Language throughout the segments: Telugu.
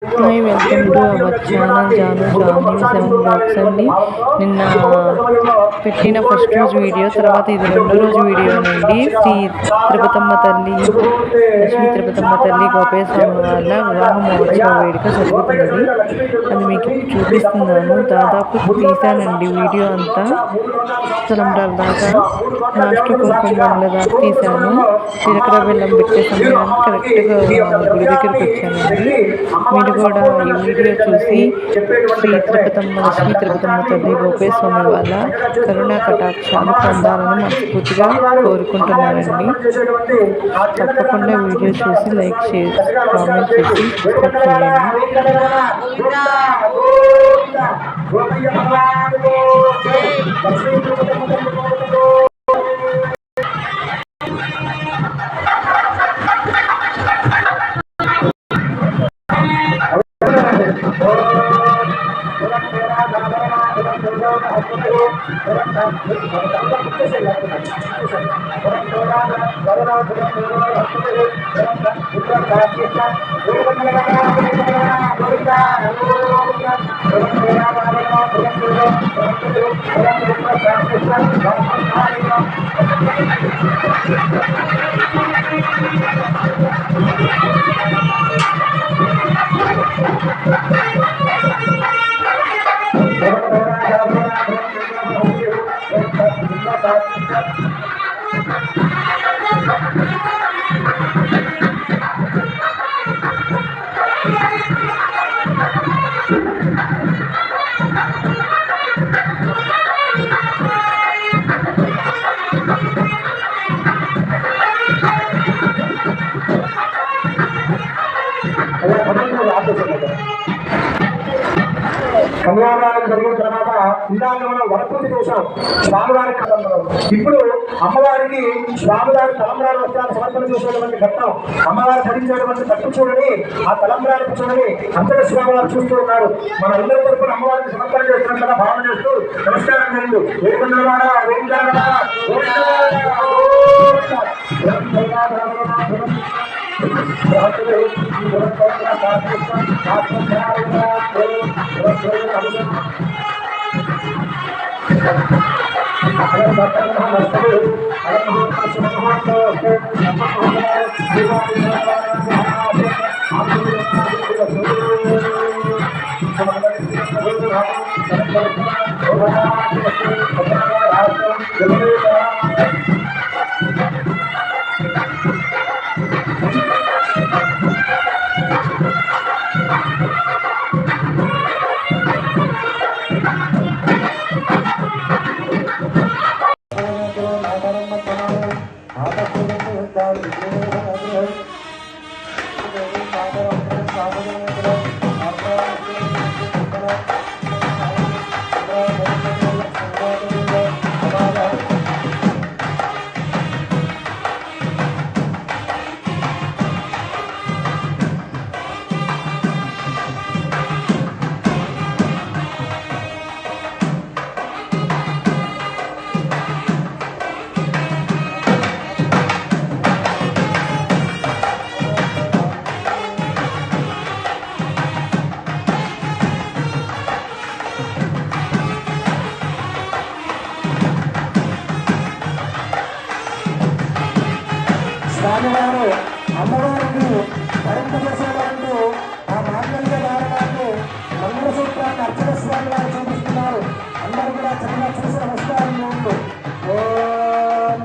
Hi, welcome to our channel Jahnavi 7 vlogs అండి. నిన్న పెట్టిన ఫస్ట్ రోజు వీడియో, తర్వాత ఇది రెండో రోజు వీడియోనండి. శ్రీ తిరుపతమ్మ తల్లి, లక్ష్మీ తిరుపతమ్మ తల్లి గోపయ్య స్వామి వాళ్ళ వివాహ మహోత్సవ వేడుక జరుగుతున్నది. అది మీకు చూపిస్తున్నాను. దాదాపు తీసానండి వీడియో అంతా. తలంబ్రాల దాకా, లాస్ట్ కుంకుమ బండ్ల దాకా తీశాను. జీలకర్ర బెల్లం పెట్టే సమయానికి కరెక్ట్గా గుడి దగ్గరికి వచ్చానండి. మీరు కూడా ఈ వీడియో చూసి శ్రీ తిరుపతమ్మ, లక్ష్మీ తిరుపతమ్మ తల్లి, గోపయ్య స్వామి వాళ్ళ కరుణా కటాక్షాలు పొందాలని మనస్ఫూర్తిగా కోరుకుంటున్నానండి. తప్పకుండా వీడియో చూసి లైక్ చేసి, కామెంట్ చేసి సబ్స్క్రైబ్ చేయండి. కళ్యాణానికి జరిగిన తర్వాత ఇందాక మనం వరపూజ చేశాం స్వామివారి కలంబరం. ఇప్పుడు అమ్మవారికి స్వామివారి తలంబ్రాల వస్త్రాలు సమర్పణ చేసేటువంటి ఘట్టం. అమ్మవారు ధరించేటువంటి పట్టు చూడని, ఆ తలంబ్రాలకు చూడని అంతట స్వామివారు చూస్తూ ఉన్నారు. మన అందరి తరపున అమ్మవారికి సమర్పణ చేస్తున్నట్లుగా భావన చేస్తూ నమస్కారం చేయండి. స్వామివారు అమ్మవారికి పరంప చేసేవారు ఆ మాంగళ్య ధారణకు మంగళసూత్రాన్ని అర్చన స్వామి వారు చూపిస్తున్నారు. అందరూ కూడా చక్కగా చూసి నమస్కారం చేయండి. ఓం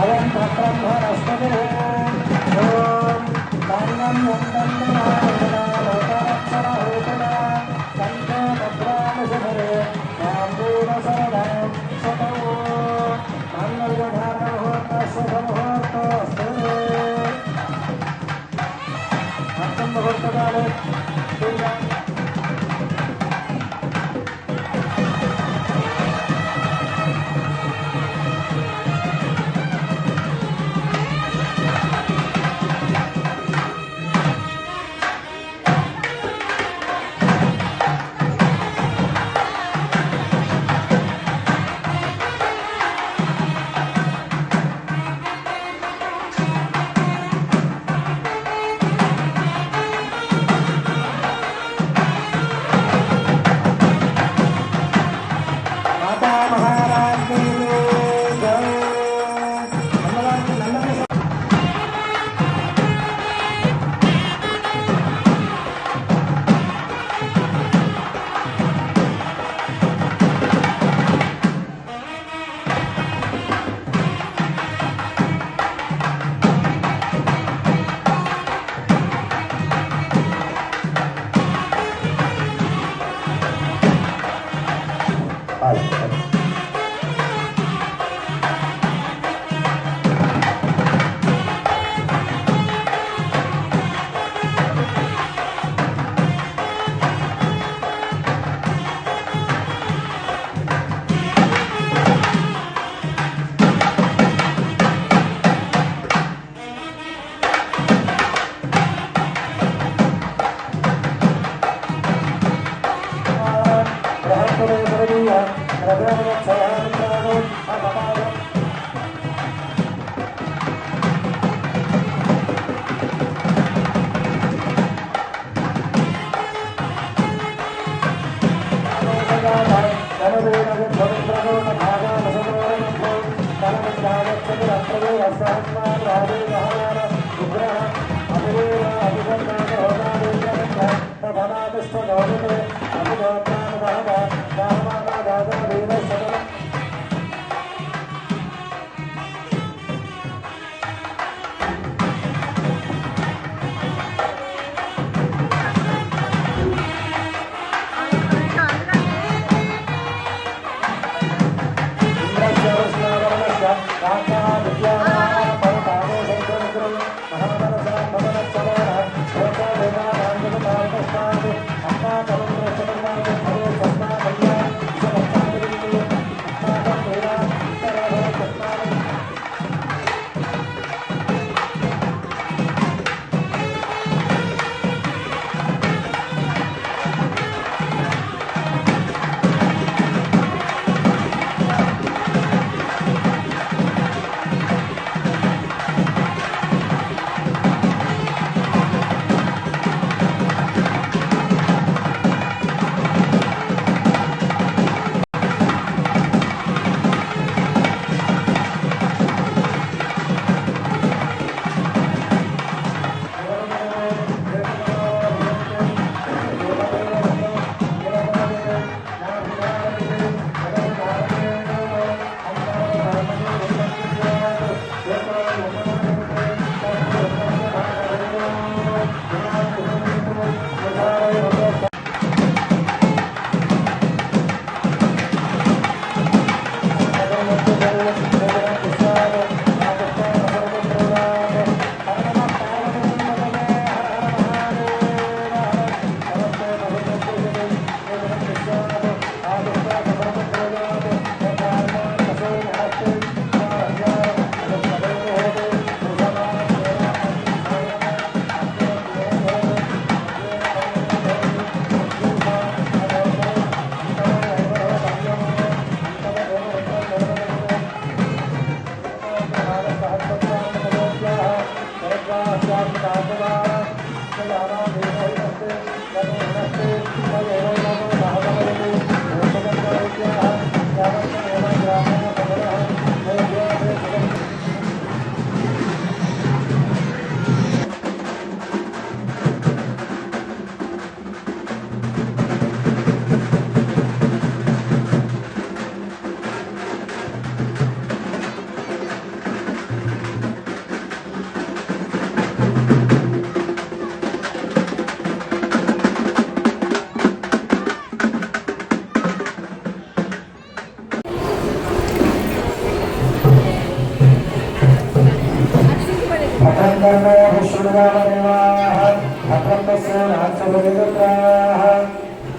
अवं ब्रह्मणस्पतिः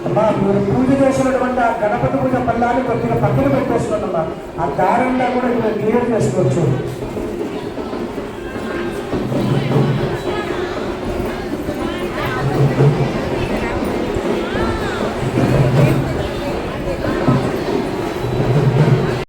అమ్మా మీరు పూజ చేసినటువంటి ఆ గణపతి పూజ పల్లాన్ని కొద్దిగా పక్కన పెట్టేస్తున్నామ్మా. ఆ దారంగా కూడా మీరు క్లియర్ చేసుకోవచ్చు.